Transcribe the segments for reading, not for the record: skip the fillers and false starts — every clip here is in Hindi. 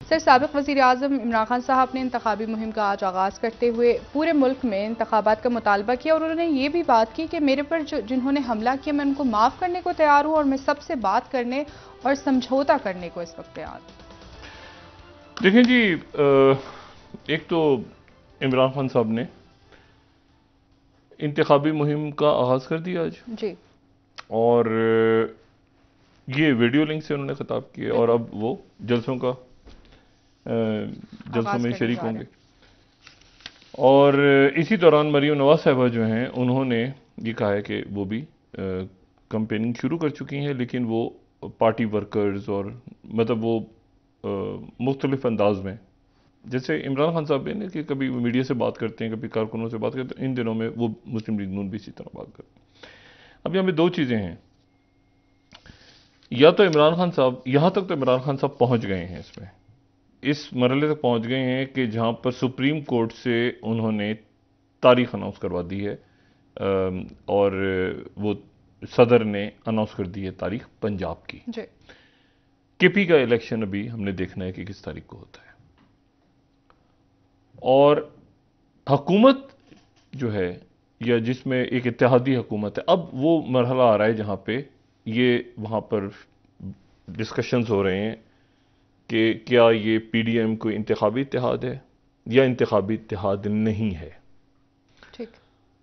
सर, साबिक़ वज़ीर आज़म इमरान खान साहब ने इंतखाबी मुहिम का आज आगाज़ करते हुए पूरे मुल्क में इंतखाबात का मुतालबा किया और उन्होंने ये भी बात की कि मेरे पर जिन्होंने हमला किया मैं उनको माफ़ करने को तैयार हूँ और मैं सबसे बात करने और समझौता करने को इस वक्त तैयार हूँ। देखें जी, एक तो इमरान खान साहब ने इंतखाबी मुहिम का आगाज़ कर दिया आज, जी, और ये वीडियो लिंक से उन्होंने खिताब किया और अब वो जलसों का जलसों आगाज़ में करने शरीक जा रहे होंगे। हैं। और इसी दौरान मरीम नवाज साहिबा जो हैं उन्होंने ये कहा है कि वो भी कैंपेनिंग शुरू कर चुकी हैं, लेकिन वो पार्टी वर्कर्स और मतलब वो मुख्तलिफ अंदाज में, जैसे इमरान खान साहब ने कि कभी वो मीडिया से बात करते हैं, कभी कारकुनों से बात करते हैं, इन दिनों में वो मुस्लिम लीग नून भी इसी तरह बात करते हैं। अब यहाँ पे दो चीज़ें हैं, या तो इमरान खान साहब, यहाँ तक तो इमरान खान साहब पहुँच गए हैं, इसमें इस मरहले तक पहुँच गए हैं कि जहाँ पर सुप्रीम कोर्ट से उन्होंने तारीख अनाउंस करवा दी है, और वो सदर ने अनाउंस कर दी है तारीख पंजाब की। जी, केपी का इलेक्शन अभी हमने देखना है कि किस तारीख को होता है, और हुकूमत जो है, या जिसमें एक इत्तेहादी हुकूमत है, अब वो मरहला आ रहा है जहाँ पे ये वहाँ पर डिस्कशंस हो रहे हैं कि क्या ये पीडीएम कोई इंतखाबी इत्तेहाद है या इंतखाबी इत्तेहाद नहीं है। ठीक।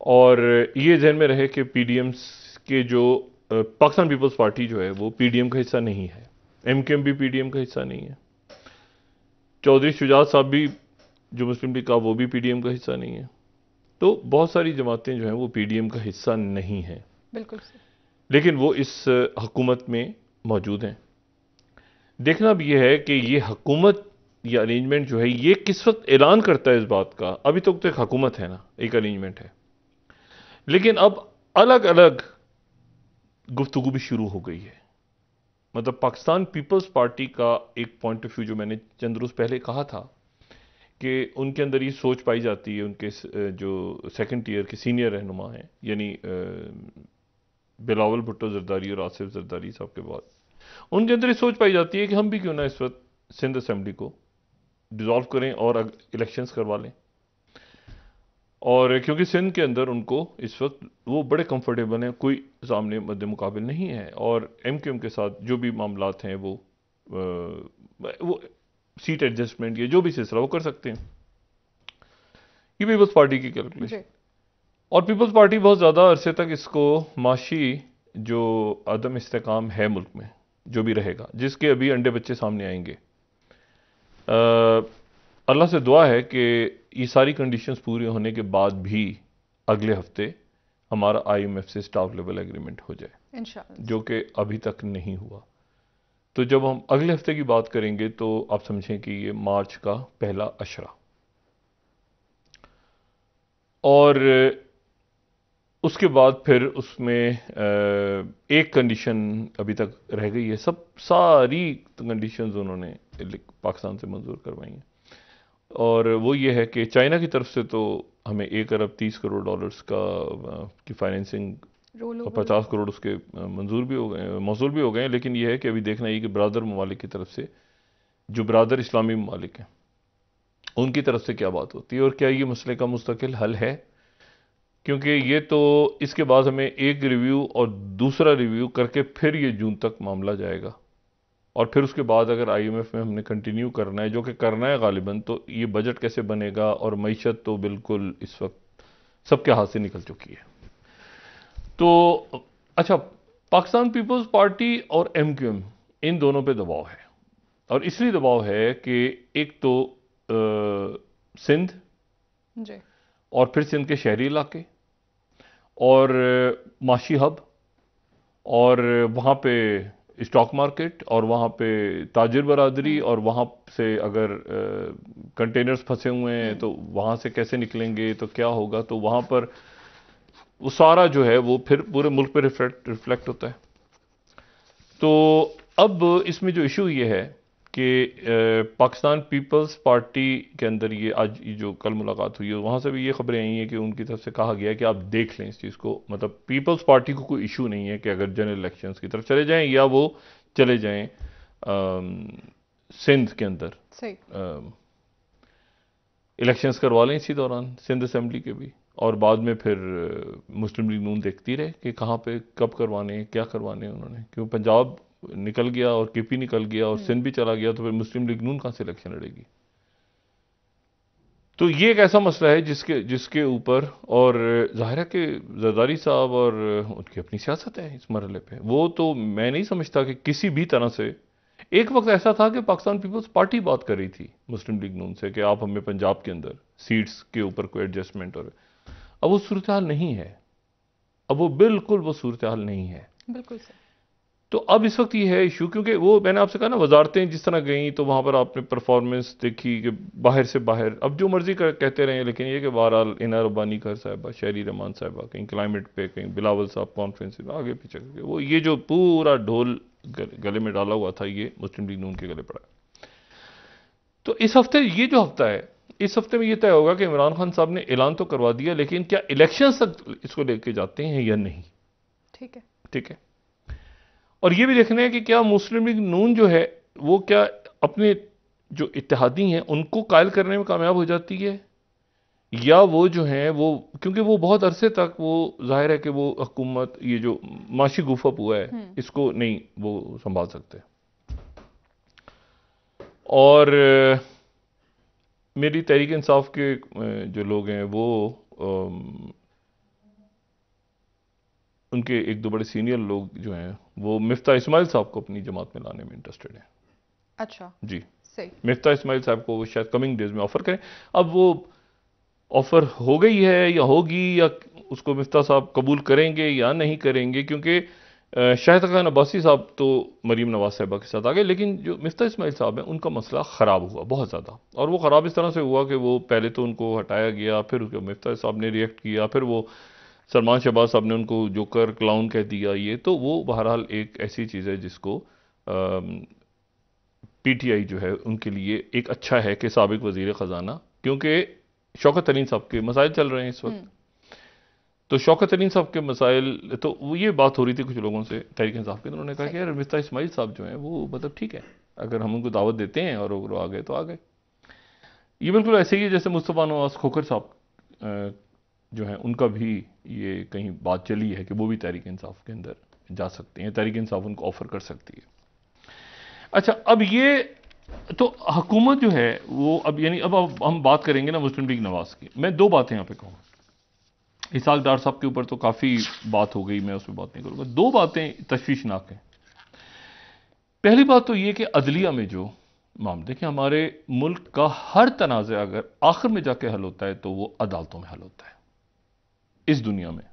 और ये जहन में रहे कि पीडीएम के जो पाकिस्तान पीपल्स पार्टी जो है वो पीडीएम का हिस्सा नहीं है, एमकेएम भी पीडीएम का हिस्सा नहीं है, चौधरी शुजात साहब भी जो मुस्लिम लीग का, वो भी पीडीएम का हिस्सा नहीं है। तो बहुत सारी जमातें जो हैं वो पीडीएम का हिस्सा नहीं है, बिल्कुल सर। लेकिन वो इस हुकूमत में मौजूद हैं। देखना अब ये है कि ये हुकूमत या अरेंजमेंट जो है ये किस वक्त ऐलान करता है इस बात का। अभी तक तो एक हुकूमत है ना, एक अरेंजमेंट है, लेकिन अब अलग अलग गुफ्तगू भी शुरू हो गई है। मतलब पाकिस्तान पीपल्स पार्टी का एक पॉइंट ऑफ व्यू जो मैंने चंद रोज पहले कहा था कि उनके अंदर ये सोच पाई जाती है, उनके जो सेकंड ईयर के सीनियर रहनुमा हैं, यानी बिलावल भुट्टो जरदारी और आसिफ जरदारी साहब के बाद, उनके अंदर ये सोच पाई जाती है कि हम भी क्यों ना इस वक्त सिंध असेंबली को डिसॉल्व करें और इलेक्शंस करवा लें। और क्योंकि सिंध के अंदर उनको इस वक्त वो बड़े कंफर्टेबल हैं, कोई सामने मद्दे मुकाबिल नहीं है, और एमक्यूएम के साथ जो भी मामलात हैं वो सीट एडजस्टमेंट या जो भी सिलसिला वो कर सकते हैं। ये पीपल्स पार्टी की कैलकुलेशन, जी, और पीपल्स पार्टी बहुत ज़्यादा अरसे तक इसको माशी जो अदम इस्तेकाम है मुल्क में जो भी रहेगा, जिसके अभी अंडे बच्चे सामने आएंगे, अल्लाह से दुआ है कि ये सारी कंडीशंस पूरी होने के बाद भी अगले हफ्ते हमारा आईएमएफ से स्टाफ लेवल एग्रीमेंट हो जाए, इंशाअल्लाह। जो कि अभी तक नहीं हुआ। तो जब हम अगले हफ्ते की बात करेंगे तो आप समझें कि ये मार्च का पहला अशरा, और उसके बाद फिर उसमें एक कंडीशन अभी तक रह गई है। सब सारी कंडीशंस उन्होंने पाकिस्तान से मंजूर करवाई हैं, और वो ये है कि चाइना की तरफ से तो हमें 1 अरब 30 करोड़ डॉलर्स की फाइनेंसिंग रोल और ओवर। 50 करोड़ उसके मंजूर भी हो गए, मौसूल भी हो गए हैं। लेकिन ये है कि अभी देखना है कि ब्रादर ममालिक की तरफ से, जो ब्रादर इस्लामी ममालिक हैं, उनकी तरफ से क्या बात होती है और क्या ये मसले का मुस्तकिल हल है। क्योंकि ये तो इसके बाद हमें एक रिव्यू और दूसरा रिव्यू करके फिर ये जून तक मामला जाएगा, और फिर उसके बाद अगर आईएमएफ में हमने कंटिन्यू करना है, जो कि करना है गालिबन, तो ये बजट कैसे बनेगा, और मईशत तो बिल्कुल इस वक्त सबके हाथ से निकल चुकी है। तो अच्छा, पाकिस्तान पीपल्स पार्टी और एमक्यूएम, इन दोनों पे दबाव है, और इसलिए दबाव है कि एक तो सिंध, जी, और फिर सिंध के शहरी इलाके, और माशी हब, और वहाँ पे स्टॉक मार्केट, और वहाँ पे ताजिर बरादरी, और वहाँ से अगर कंटेनर्स फंसे हुए हैं तो वहाँ से कैसे निकलेंगे, तो क्या होगा, तो वहाँ पर वो सारा जो है वो फिर पूरे मुल्क पे रिफ्लेक्ट होता है। तो अब इसमें जो इशू ये है कि पाकिस्तान पीपल्स पार्टी के अंदर ये आज ये जो कल मुलाकात हुई है, वहाँ से भी ये खबरें आई हैं कि उनकी तरफ से कहा गया है कि आप देख लें इस चीज़ को। मतलब पीपल्स पार्टी को कोई इशू नहीं है कि अगर जनरल इलेक्शंस की तरफ चले जाएं या वो चले जाएं सिंध के अंदर, सही। इलेक्शंस करवा लें इसी दौरान सिंध असेंबली के भी, और बाद में फिर मुस्लिम लीग नून देखती रहे कि कहाँ पे कब करवाने हैं, क्या करवाने हैं उन्होंने। क्यों पंजाब निकल गया और केपी निकल गया और सिंध भी चला गया, तो फिर मुस्लिम लीग नून कहाँ से इलेक्शन लड़ेगी। तो ये एक ऐसा मसला है जिसके ऊपर, और जाहिर है कि जरदारी साहब और उनकी अपनी सियासत है इस मरहले पे। वो तो मैं नहीं समझता कि किसी भी तरह से, एक वक्त ऐसा था कि पाकिस्तान पीपल्स पार्टी बात कर रही थी मुस्लिम लीग नून से कि आप हमें पंजाब के अंदर सीट्स के ऊपर कोई एडजस्टमेंट, और अब वो सूरत हाल नहीं है। अब वो बिल्कुल वो सूरत हाल नहीं है। बिल्कुल सही। तो अब इस वक्त ये है इशू, क्योंकि वो मैंने आपसे कहा ना, वजारतें जिस तरह गई तो वहां पर आपने परफॉर्मेंस देखी कि बाहर से बाहर, अब जो मर्जी कहते रहे, लेकिन ये कि बहरहाल इना रब्बानी कर साहिबा, शहरी रहमान साहिबा, कहीं क्लाइमेट पे, कहीं बिलावल साहब कॉन्फ्रेंस में आगे पीछे करके, वो ये जो पूरा ढोल गले में डाला हुआ था, ये मुस्लिम लीग नून के गले पड़ा। तो इस हफ्ते, ये जो हफ्ता है, इस हफ्ते में ये तय होगा कि इमरान खान साहब ने ऐलान तो करवा दिया, लेकिन क्या इलेक्शन तक इसको लेके जाते हैं या नहीं। ठीक है। ठीक है। और ये भी देखना है कि क्या मुस्लिम लीग नून जो है वो क्या अपने जो इत्तेहादी हैं उनको कायल करने में कामयाब हो जाती है, या वो जो हैं वो, क्योंकि वो बहुत अरसे तक वो जाहिर है कि वो हुकूमत, ये जो माशी गुफअप हुआ है, इसको नहीं वो संभाल सकते। और मेरी तहरीक इंसाफ के जो लोग हैं वो उनके एक दो बड़े सीनियर लोग जो हैं वो मिफ्ता इस्माइल साहब को अपनी जमात में लाने में इंटरेस्टेड हैं। अच्छा जी सही। मिफ्ता इस्माइल साहब को वो शायद कमिंग डेज में ऑफर करें। अब वो ऑफर हो गई है या होगी, या उसको मिफ्ता साहब कबूल करेंगे या नहीं करेंगे, क्योंकि शाहिद खान अब्बासी साहब तो मरीम नवाज साहिबा के साथ आ गए, लेकिन जो मिफ्ता इस्माइल साहब हैं उनका मसला ख़राब हुआ बहुत ज़्यादा। और वो ख़राब इस तरह से हुआ कि वो पहले तो उनको हटाया गया, फिर उसके मिफ्ता साहब ने रिएक्ट किया, फिर वो सलमान शहबाज साहब ने उनको जोकर क्लाउन कह दिया। ये तो वो बहरहाल एक ऐसी चीज़ है जिसको पीटीआई जो है उनके लिए एक अच्छा है कि साबिक वजीर ख़जाना, क्योंकि शौकत तरीन साहब के मसाइल चल रहे हैं इस वक्त, तो शौकत तरीन साहब के मसाइल, तो वो ये बात हो रही थी कुछ लोगों से तहरीक इंसाफ के, तो उन्होंने कहा कि यार मिफ्ता इस्माइल साहब जो हैं वो मतलब ठीक है, अगर हम उनको दावत देते हैं और वो आ गए तो आ गए। ये बिल्कुल ऐसे ही है जैसे मुस्तफ़ा नवाज खोखर साहब जो हैं उनका भी ये कहीं बात चली है कि वो भी तहरीक इंसाफ के अंदर जा सकते हैं, तहरीक इंसाफ उनको ऑफर कर सकती है। अच्छा, अब ये तो हुकूमत जो है वो अब, यानी अब हम बात करेंगे ना मुस्लिम लीग नवाज की। मैं दो बातें यहाँ पे कहूँ, इसाक डार साहब के ऊपर तो काफ़ी बात हो गई, मैं उस पर बात नहीं करूँगा। दो बातें तशवीशनाक हैं। पहली बात तो ये कि अदलिया में जो मामले, देखिए हमारे मुल्क का हर तनाज़ा अगर आखिर में जाके हल होता है तो वो अदालतों में हल होता है इस दुनिया में।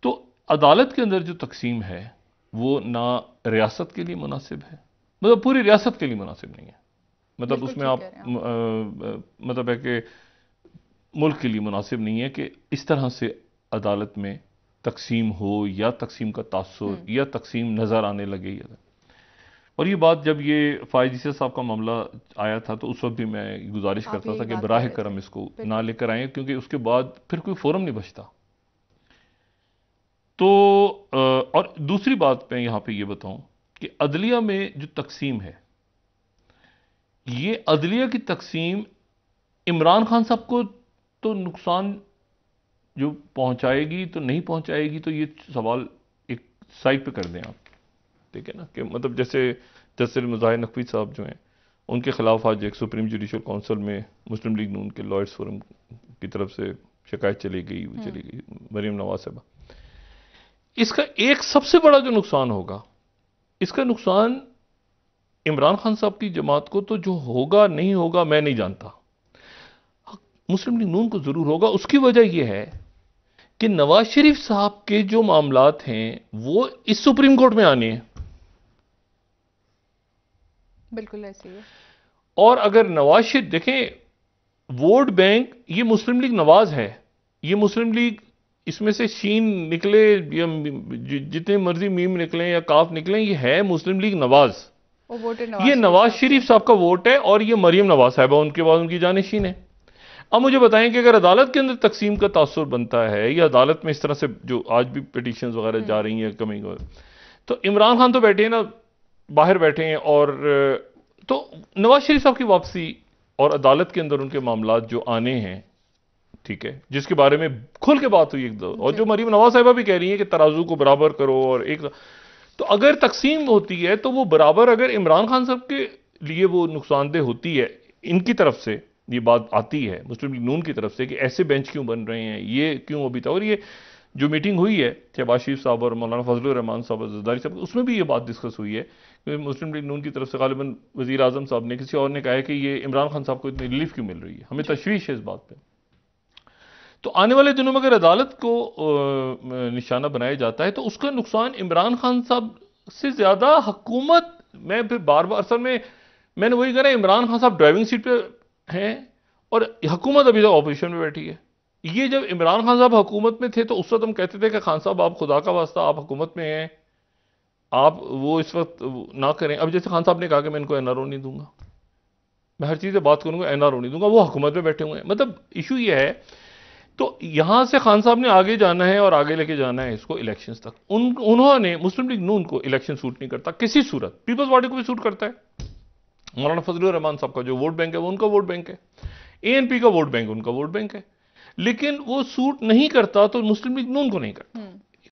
तो अदालत के अंदर जो तकसीम है वो ना रियासत के लिए मुनासिब है, मतलब पूरी रियासत के लिए मुनासिब नहीं है, मतलब उसमें आप मतलब है कि मुल्क के लिए मुनासिब नहीं है कि इस तरह से अदालत में तकसीम हो, या तकसीम का तासुर, या तकसीम नज़र आने लगे। और ये बात जब ये फायज ईसा साहब का मामला आया था तो उस वक्त भी मैं गुजारिश करता था कि बराह करम इसको ना लेकर आए, क्योंकि उसके बाद फिर कोई फोरम नहीं बचता। तो और दूसरी बात मैं यहां पे ये बताऊं कि अदलिया में जो तकसीम है, ये अदलिया की तकसीम इमरान खान साहब को तो नुकसान जो पहुंचाएगी तो नहीं पहुंचाएगी, तो ये सवाल एक साइड पे कर दें आप, ठीक है ना, कि मतलब जैसे जस्टिस मुजाहिर नकवी साहब जो हैं उनके खिलाफ आज एक सुप्रीम जुडिशल काउंसिल में मुस्लिम लीग नून के लॉयर्स फोरम की तरफ से शिकायत चली गई मरीम नवाज साहबा। इसका एक सबसे बड़ा जो नुकसान होगा, इसका नुकसान इमरान खान साहब की जमात को तो जो होगा नहीं होगा मैं नहीं जानता, मुस्लिम लीग नून को जरूर होगा। उसकी वजह यह है कि नवाज शरीफ साहब के जो मामलात हैं वो इस सुप्रीम कोर्ट में आने हैं। बिल्कुल ऐसे ही है। और अगर नवाज शरीफ देखें, वोट बैंक ये मुस्लिम लीग नवाज है, ये मुस्लिम लीग, इसमें से शीन निकले या जितने मर्जी मीम निकले या काफ निकले, ये है मुस्लिम लीग नवाज। ये नवाज शरीफ साहब का वोट है और ये मरियम नवाज साहब उनके बाद उनकी जानिशीन है। अब मुझे बताएं कि अगर अदालत के अंदर तकसीम का तासुर बनता है, या अदालत में इस तरह से जो आज भी पिटीशंस वगैरह जा रही हैं कमिंग, तो इमरान खान तो बैठे हैं ना, बाहर बैठे हैं, और तो नवाज शरीफ साहब की वापसी और अदालत के अंदर उनके मामलात जो आने हैं, ठीक है, जिसके बारे में खुल के बात हुई एक दो, और जो मरीम नवाज साहिबा भी कह रही है कि तराजू को बराबर करो और एक, तो अगर तकसीम होती है तो वो बराबर, अगर इमरान खान साहब के लिए वो नुकसानदेह होती है, इनकी तरफ से ये बात आती है मुस्लिम लीग नून की तरफ से कि ऐसे बेंच क्यों बन रहे हैं, ये क्यों अभी तक, और ये जो मीटिंग हुई है शहबाज शरीफ साहब और मौलाना फजलुर रहमान साहब और जरदारी साहब, उसमें भी ये बात डिस्कस हुई है कि मुस्लिम लीग नून की तरफ से गालिबन वज़ीर आज़म साहब ने, किसी और ने कहा है कि ये इमरान खान साहब को इतनी रिलीफ क्यों मिल रही है, हमें तशवीश है इस बात पर। तो आने वाले दिनों में अगर अदालत को निशाना बनाया जाता है तो उसका नुकसान इमरान खान साहब से ज्यादा हुकूमत, मैं फिर बार बार, असल में मैंने वही कहा, इमरान खान साहब ड्राइविंग सीट पे हैं और हुकूमत अभी तक ऑपोजिशन में बैठी है। ये जब इमरान खान साहब हुकूमत में थे तो उस वक्त हम कहते थे कि खान साहब आप खुदा का वास्ता, आप हुकूमत में हैं, आप वो इस वक्त ना करें। अब जैसे खान साहब ने कहा कि मैं इनको एनआरओ नहीं दूंगा, मैं हर चीज़ से बात करूंगा, एनआरओ नहीं दूंगा, वो हुकूमत में बैठे हुए हैं। मतलब इशू ये है, तो यहां से खान साहब ने आगे जाना है और आगे लेके जाना है इसको इलेक्शंस तक। उन्होंने, मुस्लिम लीग नून को इलेक्शन सूट नहीं करता किसी सूरत, पीपल्स पार्टी को भी सूट करता है। मौलाना फजलुर रहमान साहब का जो वोट बैंक है वो उनका वोट बैंक है, एएनपी का वोट बैंक उनका वोट बैंक है, लेकिन वो सूट नहीं करता तो मुस्लिम लीग नून को नहीं करता।